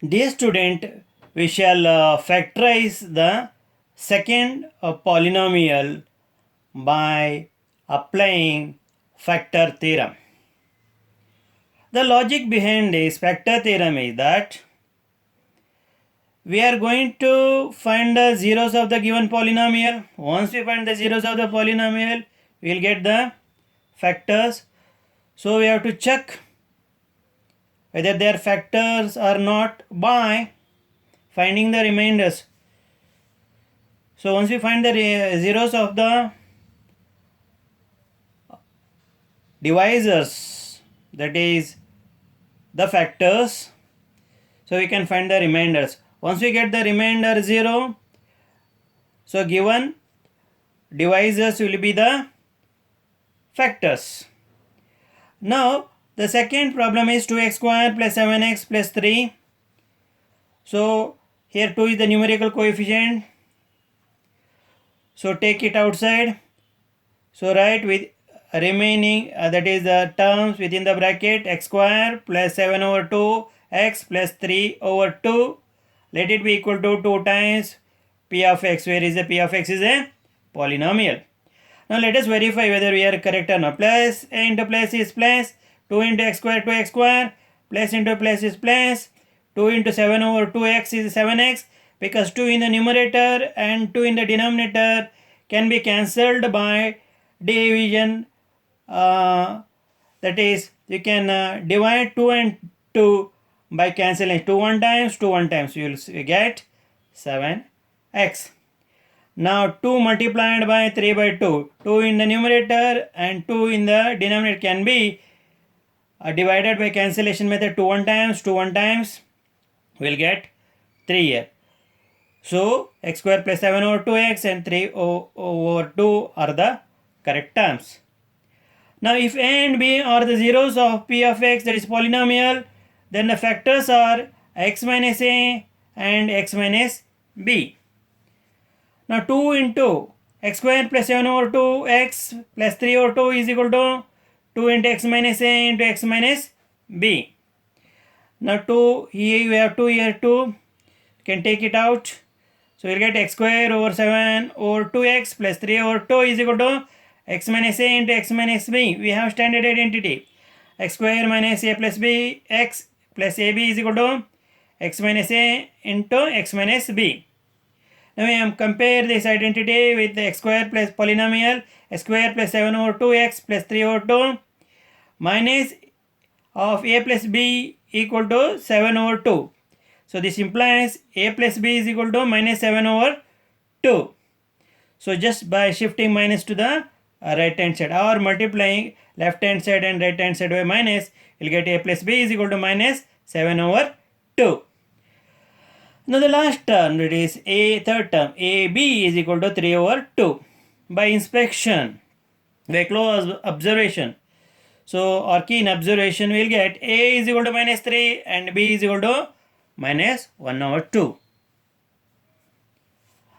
Dear student, we shall factorize the second polynomial by applying factor theorem. The logic behind this factor theorem is that we are going to find the zeros of the given polynomial. Once we find the zeros of the polynomial, we will get the factors. So we have to check whether they are factors or not by finding the remainders. So once we find the zeros of the divisors, that is the factors, so we can find the remainders. Once we get the remainder 0, so given divisors will be the factors. Now the second problem is 2x square plus 7x plus 3. So here 2 is the numerical coefficient. So take it outside. So write with remaining that is the terms within the bracket x square plus 7 over 2 x plus 3 over 2. Let it be equal to 2 times p of x, where is the p of x is a polynomial. Now let us verify whether we are correct or not. Plus into plus is plus, 2 into x square 2x square, plus into plus is plus, 2 into 7 over 2x is 7x, because 2 in the numerator and 2 in the denominator can be cancelled by division. That is, you can divide 2 and 2 by cancelling 2 1 times, 2 1 times, you will get 7x. Now 2 multiplied by 3 by 2, 2 in the numerator and 2 in the denominator can be divided by cancellation method 2 1 times, 2 1 times, we will get 3 here. So x square plus 7 over 2x and 3 over 2 are the correct terms. Now if a and b are the zeros of p of x, that is polynomial, then the factors are x minus a and x minus b. Now 2 into x square plus 7 over 2x plus 3 over 2 is equal to 2 into x minus a into x minus b. Now 2, here we have 2, here 2, you can take it out. So we'll get x square over 7 over 2x plus 3 over 2 is equal to x minus a into x minus b. We have standard identity. X square minus a plus b, x plus ab is equal to x minus a into x minus b. Now we have compare this identity with the x square plus polynomial, x square plus 7 over 2x plus 3 over 2 minus of a plus b equal to 7 over 2. So this implies a plus b is equal to minus 7 over 2. So just by shifting minus to the right hand side or multiplying left hand side and right hand side by minus, you will get a plus b is equal to minus 7 over 2. Now the last term, that is a third term, ab is equal to 3 over 2. By inspection, by close observation, so or keen observation, we will get a is equal to minus 3 and b is equal to minus 1 over 2.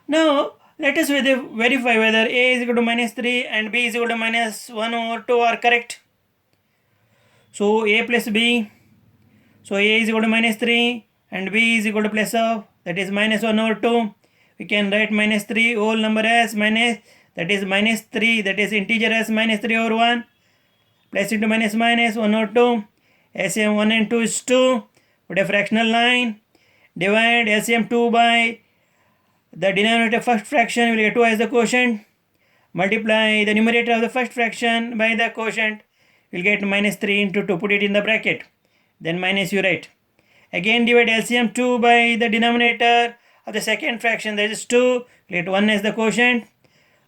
Now let us verify whether a is equal to minus 3 and b is equal to minus 1 over 2 are correct. So a plus b, so a is equal to minus 3 and b is equal to plus of, that is minus 1 over 2. We can write minus 3 whole number as minus, that is minus 3, that is integer as minus 3 over 1, plus into minus minus 1 over 2. LCM 1 and 2 is 2. Put a fractional line. Divide LCM 2 by the denominator first fraction, we will get 2 as the quotient. Multiply the numerator of the first fraction by the quotient, we will get minus 3 into 2. Put it in the bracket. Then minus you write. Again divide LCM 2 by the denominator of the second fraction, that is 2. Let 1 as the quotient.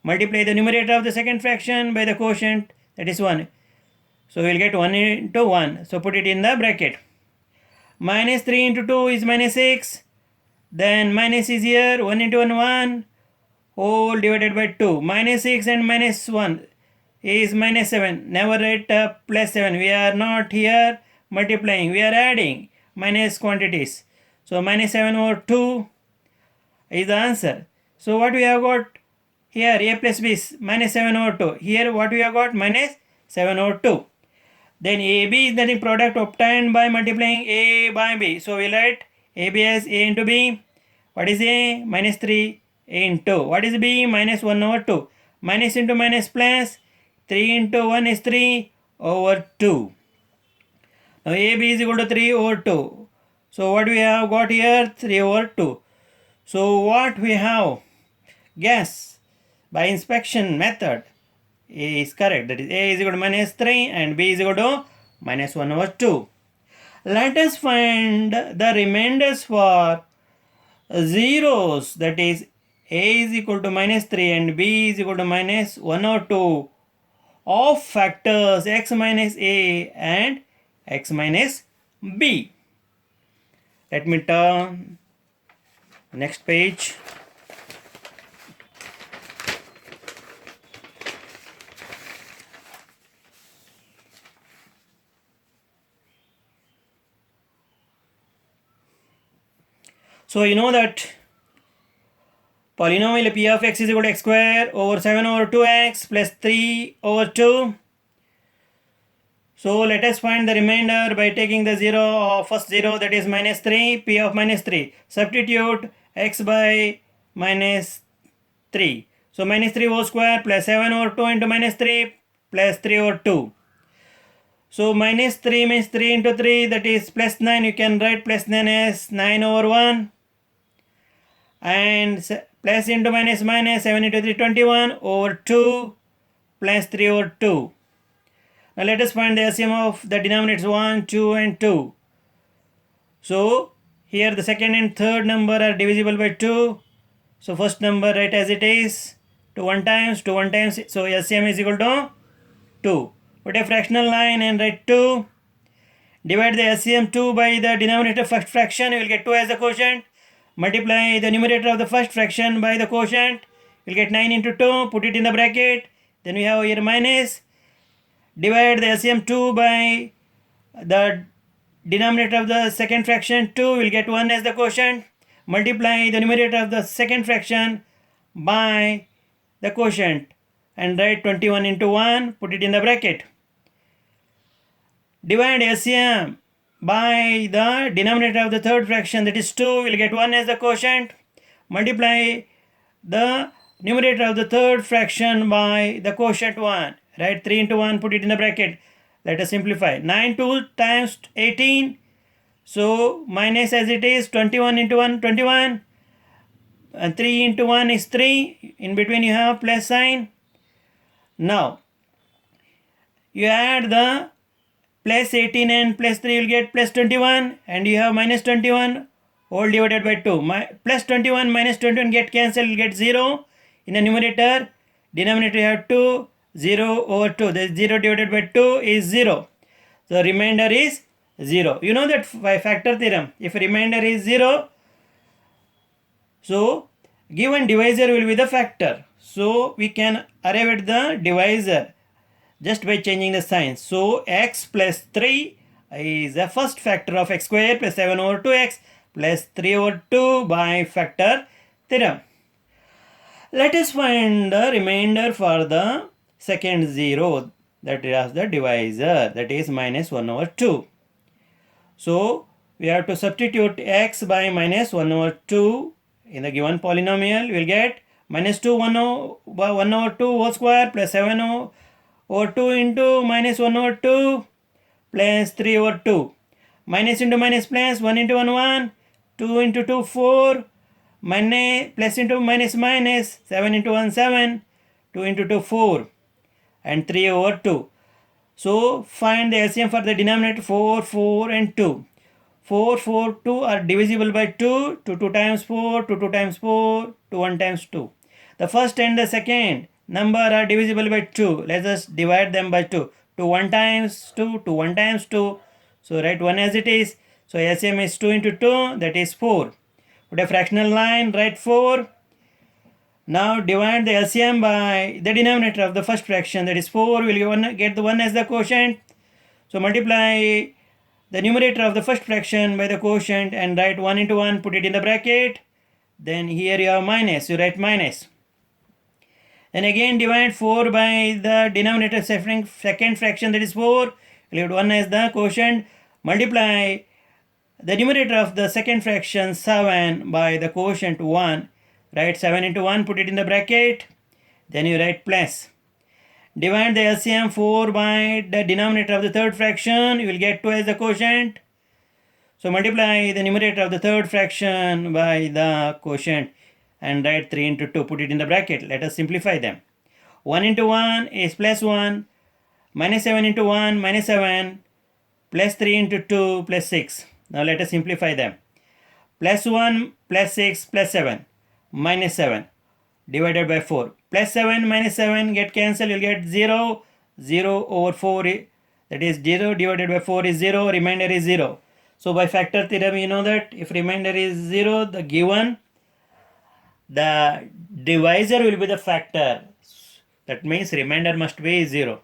Multiply the numerator of the second fraction by the quotient, that is 1. So we will get 1 into 1. So put it in the bracket. Minus 3 into 2 is minus 6. Then minus is here, 1 into 1, 1. Whole divided by 2. Minus 6 and minus 1 is minus 7. Never write plus 7. We are not here multiplying. We are adding minus quantities. So minus 7 over 2 is the answer. So what we have got here, a plus b is minus 7 over 2. Here what we have got, minus 7 over 2. Then AB is the product obtained by multiplying A by B. So we write AB as A into B. What is A? Minus 3 into. What is B? Minus 1 over 2. Minus into minus plus. 3 into 1 is 3 over 2. Now AB is equal to 3 over 2. So what we have got here? 3 over 2. So what we have? Guess by inspection method. A is correct. That is A is equal to minus 3 and B is equal to minus 1 over 2. Let us find the remainders for zeros. That is A is equal to minus 3 and B is equal to minus 1 over 2 of factors x minus A and x minus B. Let me turn next page. So you know that polynomial p of x is equal to x square over 7 over 2x plus 3 over 2. So let us find the remainder by taking the first 0, that is minus 3, p of minus 3. Substitute x by minus 3. So minus 3 whole square plus 7 over 2 into minus 3 plus 3 over 2. So minus 3 means 3 into 3, that is plus 9. You can write plus 9 as 9 over 1. And plus into minus minus 7 into 3, 21 over 2 plus 3 over 2. Now let us find the LCM of the denominators 1, 2 and 2. So here the second and third number are divisible by 2. So first number write as it is, 2 1 times, 2 1 times. So LCM is equal to 2. Put a fractional line and write 2. Divide the LCM 2 by the denominator first fraction, you will get 2 as the quotient. Multiply the numerator of the first fraction by the quotient, you will get 9 into 2, put it in the bracket. Then we have here minus. Divide the LCM 2 by the denominator of the second fraction 2, we will get 1 as the quotient. Multiply the numerator of the second fraction by the quotient and write 21 into 1, put it in the bracket. Divide LCM by the denominator of the third fraction, that is 2, we will get 1 as the quotient. Multiply the numerator of the third fraction by the quotient 1. Write 3 into 1, put it in the bracket. Let us simplify. 9 2 times 18. So minus as it is, 21 into 1, 21. And 3 into 1 is 3. In between you have plus sign. Now, you add the plus 18 and plus 3, you will get plus 21. And you have minus 21 whole divided by 2. Plus 21 minus 21 get cancelled, you will get 0. In the numerator, denominator you have 2. 0 over 2. The 0 divided by 2 is 0. The remainder is 0. You know that by factor theorem, if remainder is 0, so given divisor will be the factor. So we can arrive at the divisor just by changing the sign. So x plus 3 is the first factor of x square plus 7 over 2x plus 3 over 2 by factor theorem. Let us find the remainder for the second 0, that is the divisor, that is minus 1 over 2. So we have to substitute x by minus 1 over 2 in the given polynomial. We will get minus 2 1 over 2 whole square plus 7 over 2 into minus 1 over 2 plus 3 over 2. Minus into minus plus, 1 into 1 1, 2 into 2 4, minus plus into minus minus, 7 into 1 7, 2 into 2 4. And 3 over 2. So find the LCM for the denominator 4, 4 and 2. 4, 4, 2 are divisible by 2. 2, 2 times 4, 2, 2 times 4, 2, 1 times 2. The first and the second number are divisible by 2. Let us divide them by 2. 2, 1 times 2, 2, 1 times 2. So write 1 as it is. So LCM is 2 into 2, that is 4. Put a fractional line, write 4. Now divide the LCM by the denominator of the first fraction, that is 4. We will get the 1 as the quotient. So multiply the numerator of the first fraction by the quotient and write 1 into 1, put it in the bracket. Then here you have minus, you write minus. Then again divide 4 by the denominator second fraction, that is 4. We will get 1 as the quotient. Multiply the numerator of the second fraction 7 by the quotient 1. Write 7 into 1, put it in the bracket, then you write plus. Divide the LCM 4 by the denominator of the third fraction, you will get 2 as the quotient. So multiply the numerator of the third fraction by the quotient and write 3 into 2, put it in the bracket. Let us simplify them. 1 into 1 is plus 1, minus 7 into 1, minus 7, plus 3 into 2, plus 6. Now let us simplify them. Plus 1, plus 6, plus 7, minus 7, divided by 4. Plus 7 minus 7 get cancelled, you'll get 0. 0 over 4, that is 0 divided by 4 is 0, remainder is 0. So by factor theorem, you know that if remainder is 0, the divisor will be the factor. That means remainder must be 0.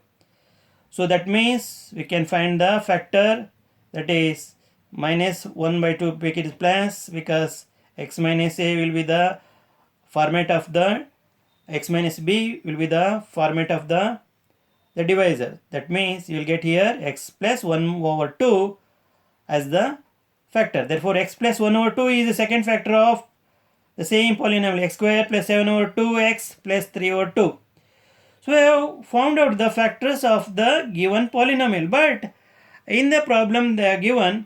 So that means we can find the factor, that is minus 1 by 2, make it plus, because x minus a will be the format of the x minus b will be the format of the divisor. That means you will get here x plus 1 over 2 as the factor. Therefore x plus 1 over 2 is the second factor of the same polynomial x square plus 7 over 2x plus 3 over 2. So we have found out the factors of the given polynomial, but in the problem they are given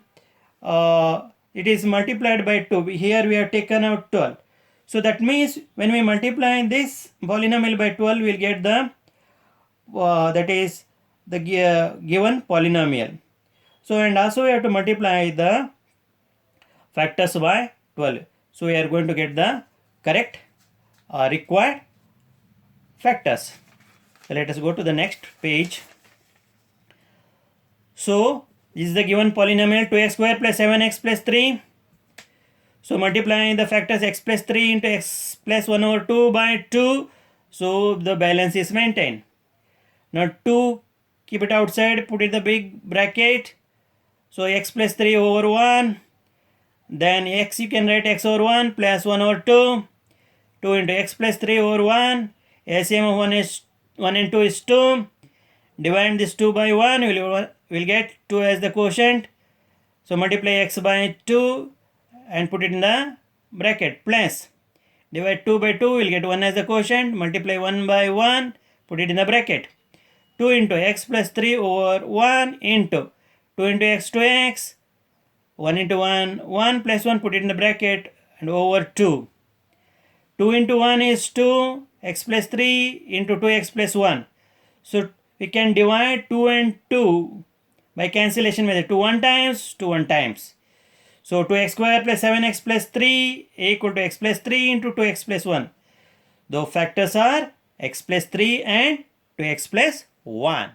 it is multiplied by 2. Here we have taken out 12. So that means when we multiply this polynomial by 12, we will get the that is the given polynomial. So and also we have to multiply the factors by 12. So we are going to get the correct required factors. So let us go to the next page. So this is the given polynomial 2x square plus 7x plus 3. So multiplying the factors x plus 3 into x plus 1 over 2 by 2. So the balance is maintained. Now 2, keep it outside, put it in the big bracket. So x plus 3 over 1. Then x, you can write x over 1 plus 1 over 2. 2 into x plus 3 over 1. LCM of 1 and 2 is 2. Divide this 2 by 1, we'll get 2 as the quotient. So multiply x by 2 and put it in the bracket, plus. Divide 2 by 2, we'll get 1 as the quotient. Multiply 1 by 1, put it in the bracket. 2 into x plus 3 over 1 into 2 into x to x. 1 into 1, 1 plus 1, put it in the bracket, and over 2. 2 into 1 is 2, x plus 3 into 2x plus 1. So we can divide 2 and 2 by cancellation method. 2 1 times, 2 1 times. So 2x square plus 7x plus 3 equal to x plus 3 into 2x plus 1. The factors are x plus 3 and 2x plus 1.